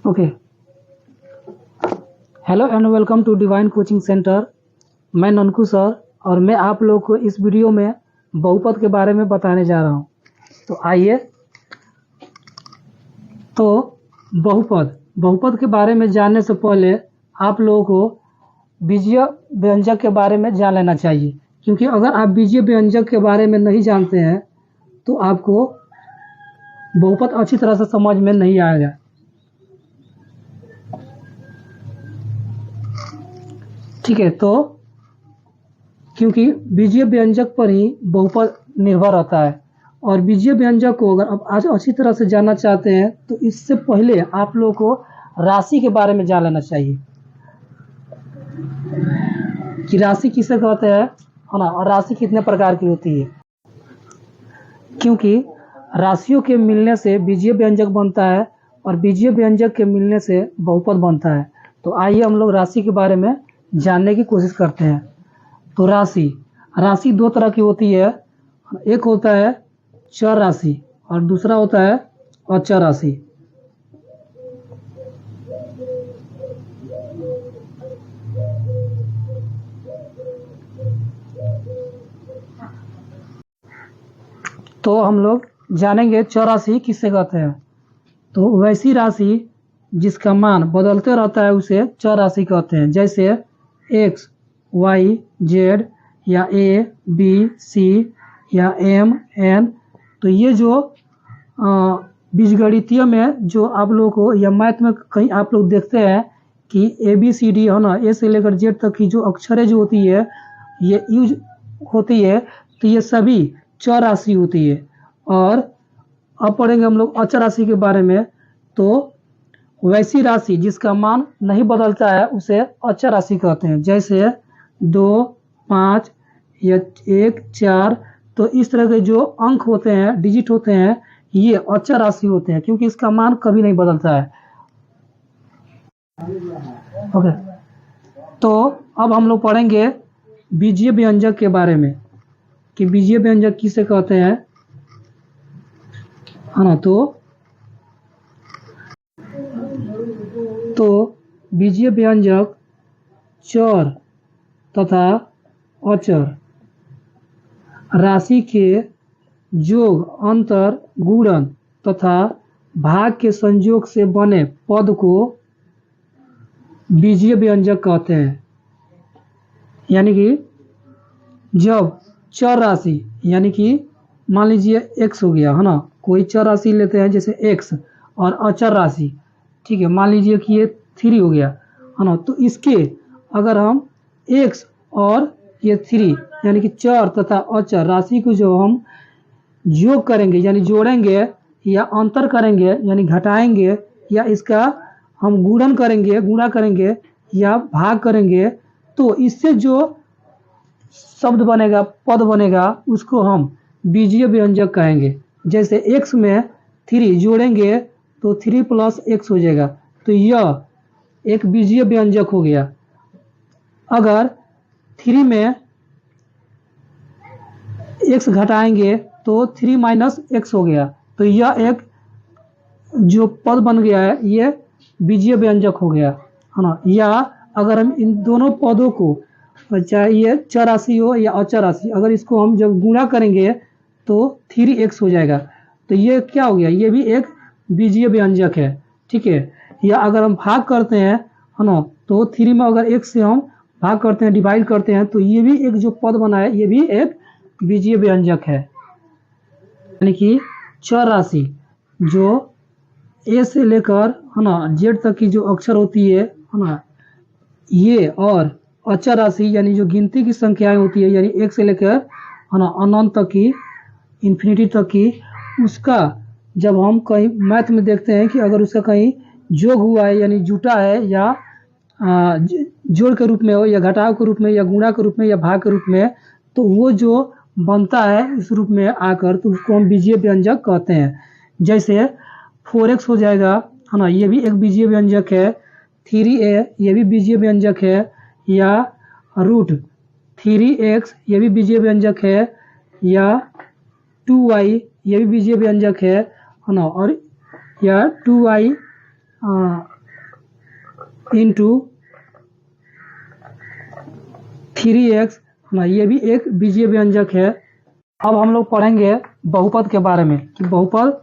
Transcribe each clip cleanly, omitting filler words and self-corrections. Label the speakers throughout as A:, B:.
A: Okay, hello and welcome to divine coaching centre. मैं Nanku sir और मैं आप लोगों को इस वीडियो में बहुपद के बारे में बताने जा रहा हूँ। तो आइए, तो बहुपद के बारे में जानने से पहले आप लोगों को बीजीय व्यंजक के बारे में जान लेना चाहिए, क्योंकि अगर आप बीजीय व्यंजक के बारे में नहीं जानते हैं तो आपको बहुपद अच्छी तरह से समझ में नहीं आएगा। ठीक है, तो क्योंकि बीजीय व्यंजक पर ही बहुपद निर्भर रहता है और बीजीय व्यंजक को अगर आप आज अच्छी तरह से जानना चाहते हैं तो इससे पहले आप लोगों को राशि के बारे में जान लेना चाहिए कि राशि किसे कहते हैं, है ना, और राशि कितने प्रकार की होती है। क्योंकि राशियों के मिलने से बीजीय व्यंजक बनता है और बीजीय व्यंजक के मिलने से बहुपद बनता है। तो आइए हम लोग राशि के बारे में जानने की कोशिश करते हैं। तो राशि दो तरह की होती है, एक होता है चर राशि और दूसरा होता है अचर राशि। तो हम लोग जानेंगे चर राशि किससे कहते हैं। तो वैसी राशि जिसका मान बदलते रहता है उसे चर राशि कहते हैं, जैसे एक्स, वाई, जेड या ए, बी, सी या एम, एन। तो ये जो बीजगणितीय में जो आप लोगों को या मैथ में कहीं आप लोग देखते हैं कि ए बी सी डी, है ना, ए से लेकर जेड तक की जो अक्षरें जो होती है ये यूज होती है, तो ये सभी चर राशि होती है। और अब पढ़ेंगे हम लोग अचर राशि के बारे में। तो वैसी राशि जिसका मान नहीं बदलता है उसे अचर राशि कहते हैं, जैसे 2, 5 या 1, 4। तो इस तरह के जो अंक होते हैं, डिजिट होते हैं, ये अचर राशि होते हैं क्योंकि इसका मान कभी नहीं बदलता है। ओके, तो अब हम लोग पढ़ेंगे बीजीय व्यंजक के बारे में कि बीजीय व्यंजक किसे कहते हैं, है ना। तो बीजीय व्यंजक चर तथा अचर राशि के योग, अंतर, गुणन तथा भाग के संयोग से बने पद को बीजीय व्यंजक कहते हैं। यानी कि जब चर राशि, यानी कि मान लीजिए x हो गया, है ना, कोई चर राशि लेते हैं जैसे x, और अचर राशि, ठीक है, मान लीजिए कि ये 3 हो गया, है ना। तो इसके अगर हम x और ये 3 यानी कि चर तथा अचर राशि को जो हम योग करेंगे यानी जोड़ेंगे या अंतर करेंगे यानी घटाएंगे या इसका हम गुणन करेंगे, गुणा करेंगे या भाग करेंगे, तो इससे जो शब्द बनेगा, पद बनेगा, उसको हम बीजीय व्यंजक कहेंगे। जैसे x में 3 जोड़ेंगे तो 3 + x हो जाएगा, तो यह एक बीजीय व्यंजक हो गया। अगर 3 में x घटाएंगे तो 3 - x हो गया, तो यह एक जो पद बन गया है ये बीजीय व्यंजक हो गया, है ना। या अगर हम इन दोनों पदों को, चाहे ये चर राशि हो या अचर राशि, अगर इसको हम जब गुणा करेंगे तो 3x हो जाएगा, तो ये क्या हो गया, ये भी एक बीजीय व्यंजक है, ठीक है। या अगर हम भाग करते हैं, है ना, तो 3 में अगर x से हम भाग करते हैं, डिवाइड करते हैं, तो ये भी एक जो पद बना है ये भी एक बीजीय व्यंजक है। यानी कि चर राशि जो ए से लेकर, है ना, जेड तक की जो अक्षर होती है ना, ये, और अचर राशि यानी जो गिनती की संख्याएं होती है, यानी 1 से लेकर, है ना, अनंत तक की, इन्फिनिटी तक की, उसका जब हम कहीं मैथ में देखते हैं कि अगर उसका कहीं जोग हुआ है यानी जुटा है, या जोड़ के रूप में हो या घटाव के रूप में या गुणा के रूप में या भाग के रूप में, तो वो जो बनता है इस रूप में आकर, तो उसको हम बीजीय व्यंजक कहते हैं। जैसे 4x हो जाएगा, है ना, ये भी एक बीजीय व्यंजक है। 3a ये भी बीजीय व्यंजक है, या √3x ये भी बीजीय व्यंजक है, या 2y ये भी बीजीय व्यंजक है ना, और या 2y इंटू 3x, ना ये भी एक बीजीय व्यंजक है। अब हम लोग पढ़ेंगे बहुपद के बारे में कि बहुपद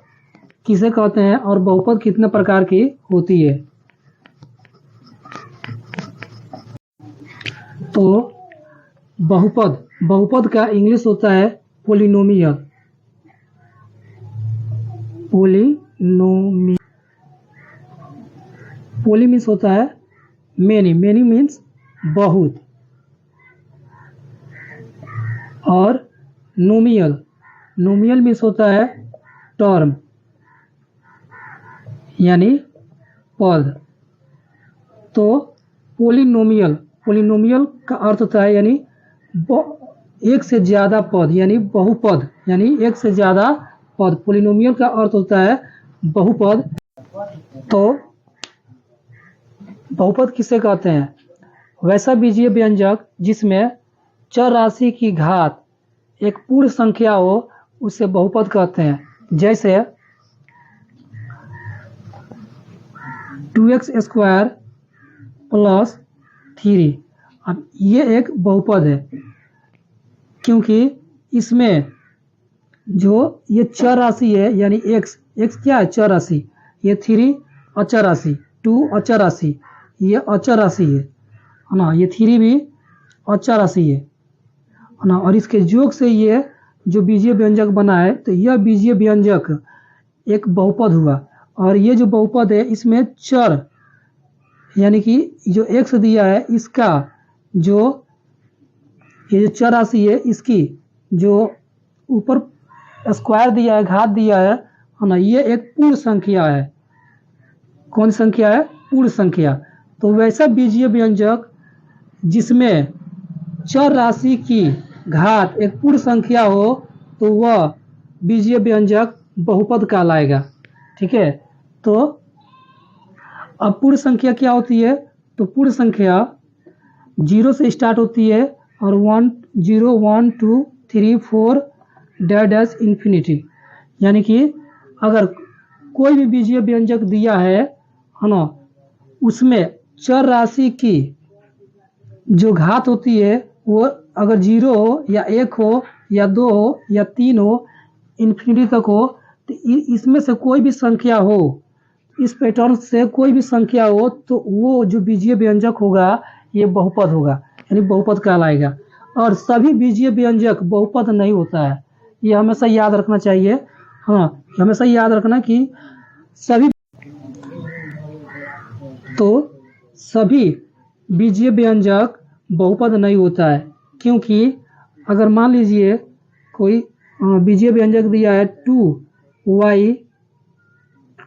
A: किसे कहते हैं और बहुपद कितने प्रकार की होती है। तो बहुपद का इंग्लिश होता है पोलिनोमियल। पोली मीन्स होता है मेनी मीन्स बहुत, और नोमियल मीन्स होता है टर्म यानी पद। तो पोलिनोमियल का अर्थ होता है यानी एक से ज्यादा पद, यानी बहुपद, यानी एक से ज्यादा पद। पोलिनोमियल का अर्थ होता है बहुपद। तो बहुपद किसे कहते हैं? वैसा बीजीय व्यंजक जिसमें चर राशि की घात एक पूर्ण संख्या हो उसे बहुपद कहते हैं। जैसे 2x स्क्वायर प्लस 3। अब ये एक बहुपद है क्योंकि इसमें जो ये चर राशि है यानी x क्या है? चर राशि। ये 3 अचर राशि, 2 अचर राशि, ये अचर राशि है ना। ये 3 भी अचर राशि है ना। और इसके योग से ये जो बीजीय व्यंजक बना है तो यह बीजीय व्यंजक एक बहुपद हुआ। और ये जो बहुपद है इसमें चर यानी कि जो x दिया है इसका जो ये जो चर राशि है इसकी जो ऊपर स्क्वायर दिया है, घात दिया है ना, ये एक पूर्ण संख्या है। कौन संख्या है? पूर्ण संख्या। तो वैसा बीजीय व्यंजक जिसमें चर राशि की घात एक पूर्ण संख्या हो तो वह बीजीय व्यंजक बहुपद कहलाएगा। ठीक है। तो अब पूर्ण संख्या क्या होती है? तो पूर्ण संख्या 0 से स्टार्ट होती है और 1 0 1 2 3 4 डैश इन्फिनिटी। यानी कि अगर कोई भी बीजीय व्यंजक दिया है ना, उसमें चर राशि की जो घात होती है वो अगर 0 हो या 1 हो या 2 हो या 3 हो, इन्फिनिटी तक हो, तो इसमें से कोई भी संख्या हो, इस पैटर्न से कोई भी संख्या हो तो वो जो बीजीय व्यंजक होगा ये बहुपद होगा, यानी बहुपद कहलाएगा। और सभी बीजीय व्यंजक बहुपद नहीं होता है, ये हमेशा याद रखना चाहिए। हाँ, हमेशा याद रखना कि सभी बीजीय व्यंजक बहुपद नहीं होता है। क्योंकि अगर मान लीजिए कोई बीजीय व्यंजक दिया है 2y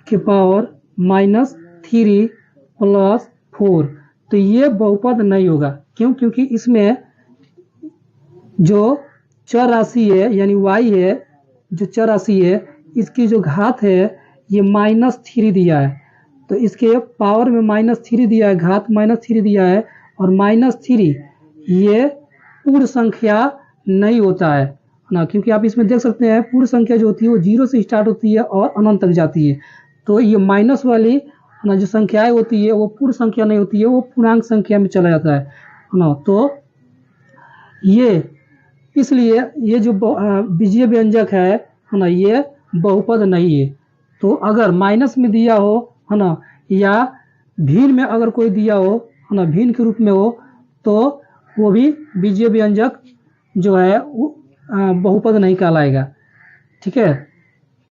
A: के पावर -3 प्लस 4, तो ये बहुपद नहीं होगा। क्यों? क्योंकि इसमें जो चर राशि है यानी y है, जो चर राशि है इसकी जो घात है ये -3 दिया है, तो इसके पावर में -3 दिया है, घात -3 दिया है, और -3 ये पूर्ण संख्या नहीं होता है ना। क्योंकि आप इसमें देख सकते हैं पूर्ण संख्या जो होती है वो 0 से स्टार्ट होती है और अनंत तक जाती है। तो ये माइनस वाली ना जो संख्याएं होती है वो पूर्ण संख्या नहीं होती है, वो पूर्णांक संख्या में चला जाता है ना। तो ये इसलिए ये जो बीजीय व्यंजक है ना, ये बहुपद नहीं है। तो अगर माइनस में दिया हो है ना, या भिन्न में अगर कोई दिया हो है ना, भिन्न के रूप में हो, तो वो भी बीजीय व्यंजक जो है वो बहुपद नहीं कहलाएगा। ठीक है।